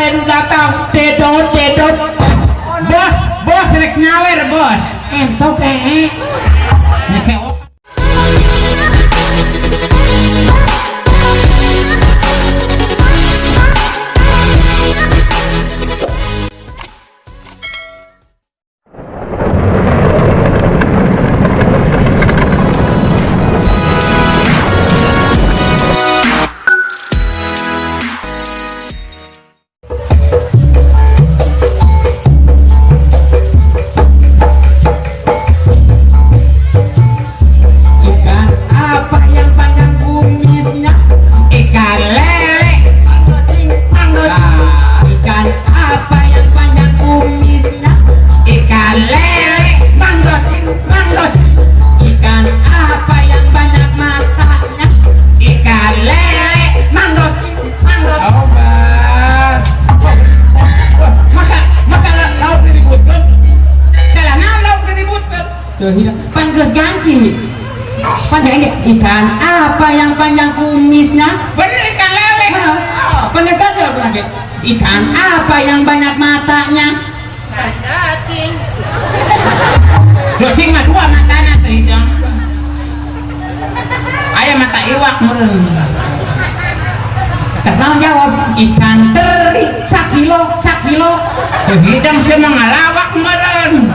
aya nu datang dedot bos rek nyawer bos entok ikan apa yang panjang kumisnya? Bener ikan lele. Pengen gak lagi? Ikan apa yang banyak matanya? Cacing. Cacing mah dua matanya tuh hidung. Ayah mata iwak meren. Tanggung jawab ikan teri sak kilo. Hidung sih mengalawak meren.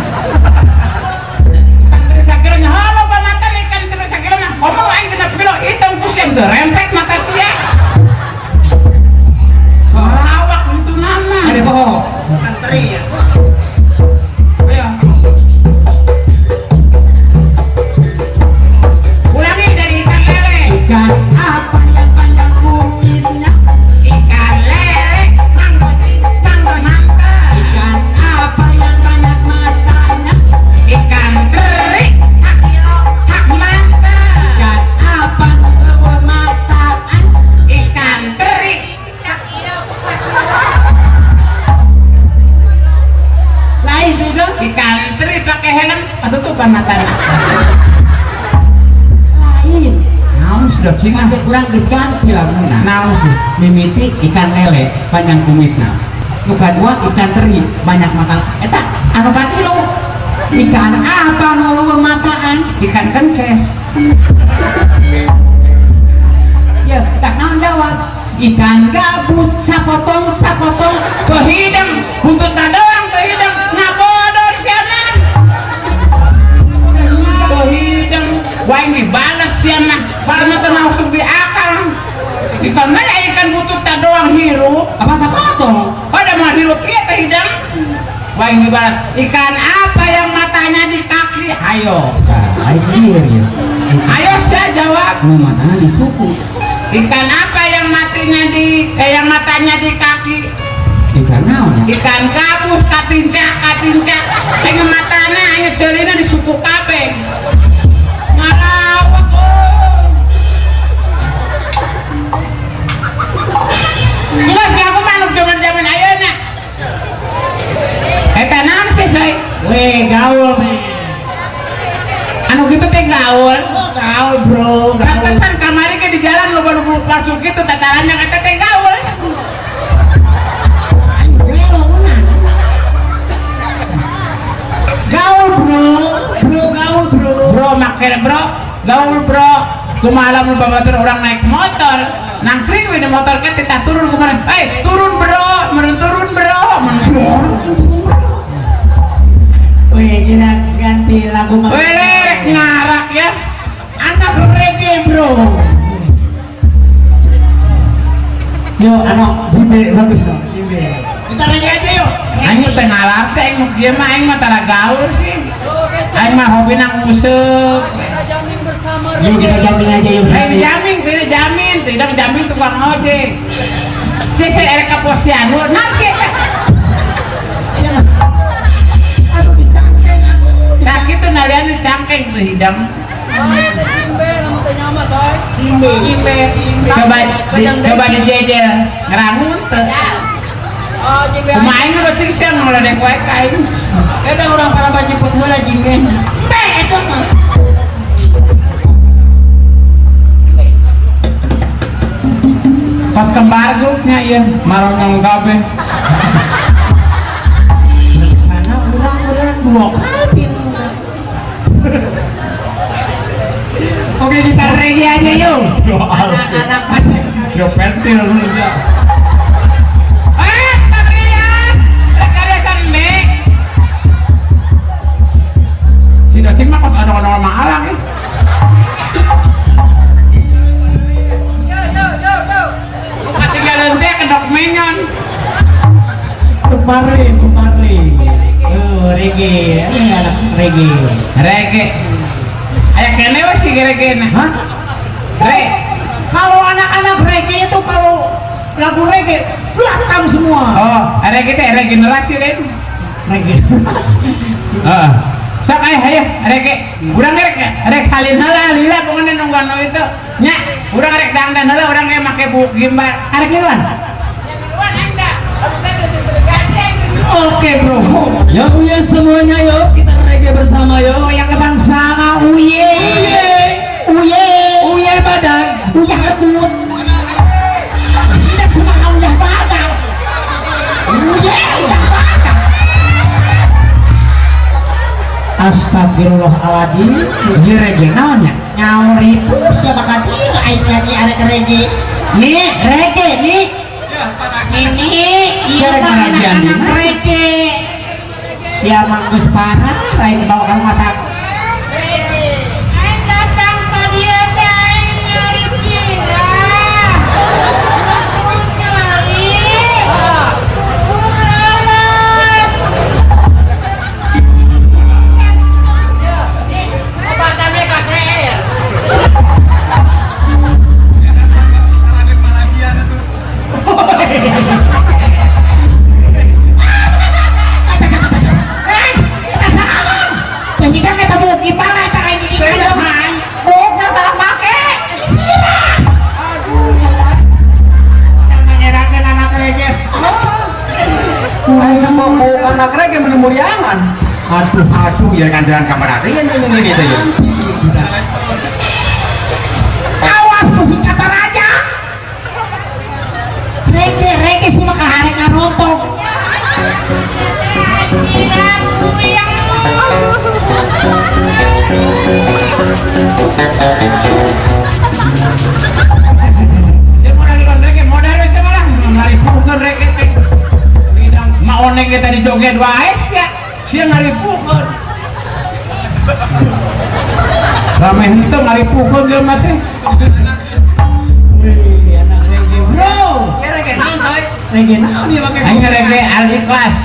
Halo pamatan ikan terus akhirnya ngomong aing kena kilo hitam pusing rempet mata sia awak itu nama ada bohong bukan teri ya ayo ulangi dari ikan lele ikan apa yang panjang kumisnya? ikan lele manggo mangga ikan apa yang banyak matanya? ikan teri ikan teri pakai helm atau tuh matanya Lain. naon sudah cingan Kurang diganti lah muna. naon sih Mimiti ikan lele panjang kumisnya. Bukan dua ikan teri banyak mata. Eta anu kilo. Ikan apa nu mataan? ikan kenkes Ya, tak naon jawab. Ikan gabus sapotong kehidang buntut doang kehidang ngabodor sianan kehidang waing dibalas sianan karena termasuk di akal ikan mana ikan buntut doang hirup apa sapotong? pada mau hirup iya kehidang waing dibalas ikan apa yang matanya di kaki ayo ayo saya jawab Mana di suku? ikan apa yang matanya di kaki Ikan naon ya? ikan gabus katinca pengen matanya hanya cerina di suku kabeh ngalawak enggak sih aku manuk zaman ayeuna eta naon sih say Gaul men. anu gitu teh gaul Gaul bro, pantesan kamari ke di jalan lo baru masuk gitu tatarannya kata teh gaul Gaul bro. makin gaul bro kumalam lu babatur orang naik motor nangkring di motor kan kita turun kemarin turun bro Wih, kita ganti lagu ngarak ya anak reggae bro. Yo, jimbe bagus dong, jimbe. Kita reggae aja yuk. aing teh ngalarte aing mah dia mah aing mah tara gaul sih aing mah hobi nang musik Yuk kita jamin aja yuk. tidak jamin tukang ojek sih saya ada ke posyandu nasi Aduh dicangkeng aku. sakit tuh nalian dicangkeng tuh hidang Jimbe. coba dijejel ngerangun tuh kumain udah sih siang mulai dek wae kain Kita orang para bajeput heula jimbe. Teh eta mah. pas kembar grupnya iya marong yang kabeh Karena orang dua kali. Oke, kita reggae aja yuk. Anak-anak masih Yo pentil lu ya. Kalian, kalian sande. Si Dacing mah kos ada orang Malang nih. Ketinggalan teh kedok menyon. kemarin. Reggae, anak reggae. Reggae. Ayo kene wes si reggae na. Hah? Kalau anak-anak reggae itu kalau lagu reggae belakang semua. Oh, reggae teh regenerasi deh. Reggae. Sok ayo reggae. Urang rek salin heula lila pokona nungguan itu. Nya, urang rek dangdan heula urang ge make buuk gimbal. Arek giluan. Oke bro. Ya uya semuanya yuk kita reggae bersama yuk. Yang depan sana uye. Uya badan. Uyah kebut. Tidak cuma uyah badan. Uyah badan. Astagfirullahaladzim. Ini reggae naon ya? Nyauripus ya bakal dia aing nyanyi arek reggae. Nih reggae nih. Ini iya mah anak-anak reggae. Siapa Gus parah lain bawa ke rumah sakit. Anak reggae menumuriangan. Aduh ya kanjaran kamar hati kan ini gitu ya. Awas musik kata raja. Reggae sih bakal hari ngarontong. Saya mau lagi reggae modern saya malah ngaripukeun reggae teh. Maoneng kita di joget wae ya. Sia ngaripukeun. Rame henteu ngaripukeun jelema teh. Wih, anak reggae bro. Ya reggae naon coy? Reggae naon dia pakai Aing reggae Al Ikhlas.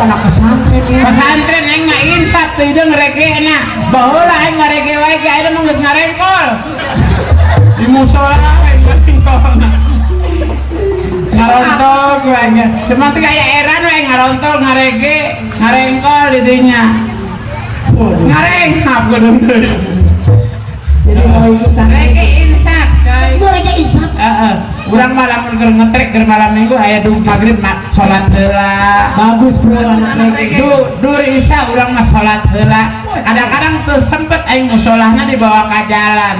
anak pesantren ya. Pesantren aing mah insap teh deung reggae na. Baheula aing ngareggae wae ge ayeuna mah geus ngarengkol. Di musola aing ngarengkol. Ngarontol banyak. Cuma tuh kayak eran we ngarontol ngareggae, ngarengkol di dinya. Ngareng apa deui. Jadi mau ikutan Reggae insap coy. Itu reggae insap. Urang malam keur ngetrek keur malam minggu aya duhur magrib salat heula. Bagus bro anak reggae. Duhur isya urang mah salat heula. Kadang-kadang teu sempet aing musolahna dibawa ka jalan.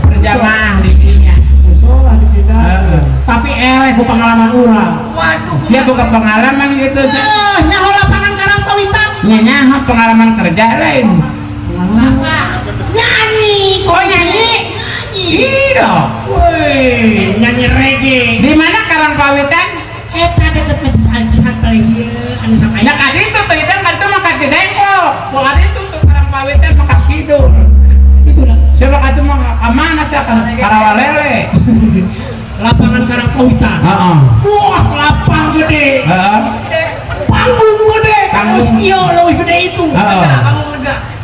Berjamaah di dinya. Musola dipindah. Tapi ku pengalaman urang. Waduh, dia bukan pengalaman gitu sih. Nyaho lapangan Karang Pawitan. Nyanyi pengalaman kerja lain. Nyanyi. Oh nyanyi? Iya. Woi, nyanyi reggae. Di mana Karangpawitan? Eta deket Masjid Al-Jihad teh ieu anu samaya. Ya kali itu tuh itu kan tuh makan dengkok. Kali itu tuh Karangpawitan makan kidul. Itu dah. Siapa kata mau mana sih Karawalele? Lapangan Karang Pawitan. Heeh. Wah, lapang gede. Heeh. Panggung gede. Panggung. Kamus ieu leuwih gede itu. Heeh.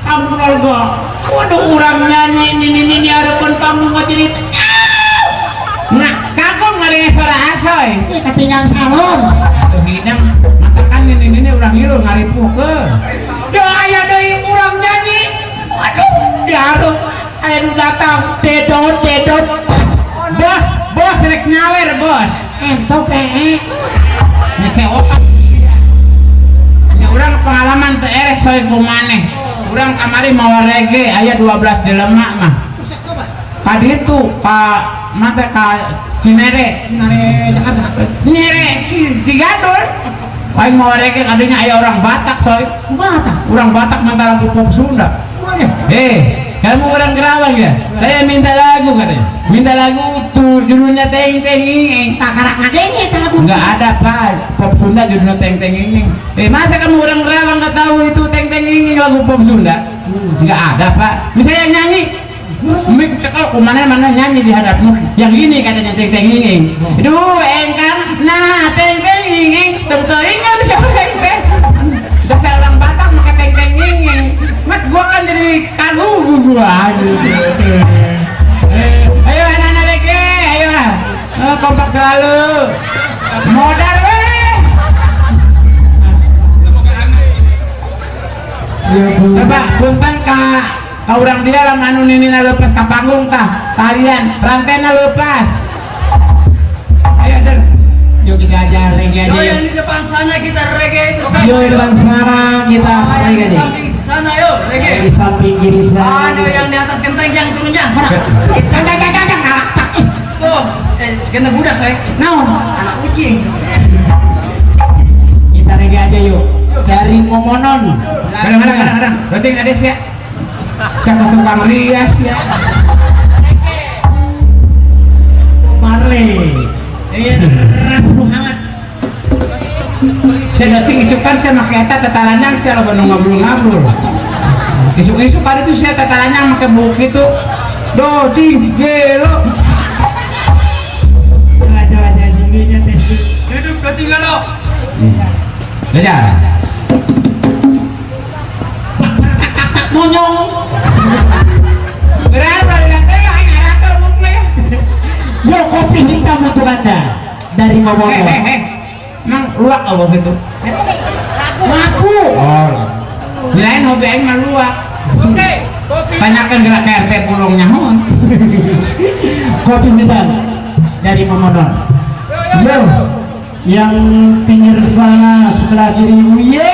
Panggung olga. Waduh urang nyanyi ini harapan panggung jadi. Nah, kagum ngaringe suara asoy. Ieu katingang salon. Tuh hidang matakan ini urang ngilu ngaripukeun. Da aya deui urang nyanyi. Waduh, dihareup aya nu datang dedot. Bos rek nyawer bos. Entok Nek otak. Ya urang pengalaman teu erek soe kumaneh. Urang kamari mawa reggae aya 12 jelema mah. Tadi itu Pak mata ka Cinere Jakarta. Cinere Cigadol paling mau reke adanya ayah orang Batak soy Mata. orang Batak minta lagu pop Sunda Mana? kamu orang Kerawang ya saya minta lagu katanya minta lagu tuh judulnya teng teng inging Takarak nagengnya talaga. nggak ada pak pop Sunda judulnya teng teng inging masa kamu orang Kerawang nggak tahu itu teng teng inging lagu pop Sunda nggak ada pak bisa yang nyanyi Mik cekal kemana nyanyi di hadapmu yang ini katanya teng teng inging duh engkang nah teng teng inging tuh ingin siapa teng teng dasar orang Batak pakai teng teng inging mat gua kan jadi kagum gua ayo anak-anak reke ayo lah kompak selalu modal weh coba punten kak orang dia lah manu nini na lepas ke panggung kah kalian rantai na lepas ayo der Yuk kita ajar reggae aja Yo yang yuk. di depan sana kita reggae bersama. Yuk di depan sana kita Yang reggae di aja. samping sana yo reggae. Di samping kiri sana. Aduh yang di atas genteng yang turunnya. Mana? Tuh, kena budak saya. Naon? Anak kucing. Kita reggae aja yuk. Dari Momonon. kadang-kadang berarti ada sih siapa tukang rias ya Marley. Ras Muhammad. saya datang isukan saya pakai eta tatalanang saya lo bandung ngabrul-ngabrul isuk-isuk hari itu saya tatalanang pakai buku itu do cing gelo Aja tingginya testing. Hidup ketinggalan lo. Belajar Monyong. berapa lantai yang ngatur muknya Yo kopi hitam untuk Anda dari Momonon. emang luak apa gitu Laku. oh lain hobi aing mah luak banyakkan gerak KRT pulungnya hon Kopi hitam dari Momonon. Yo, yang pinggir sana sebelah kiri, ye.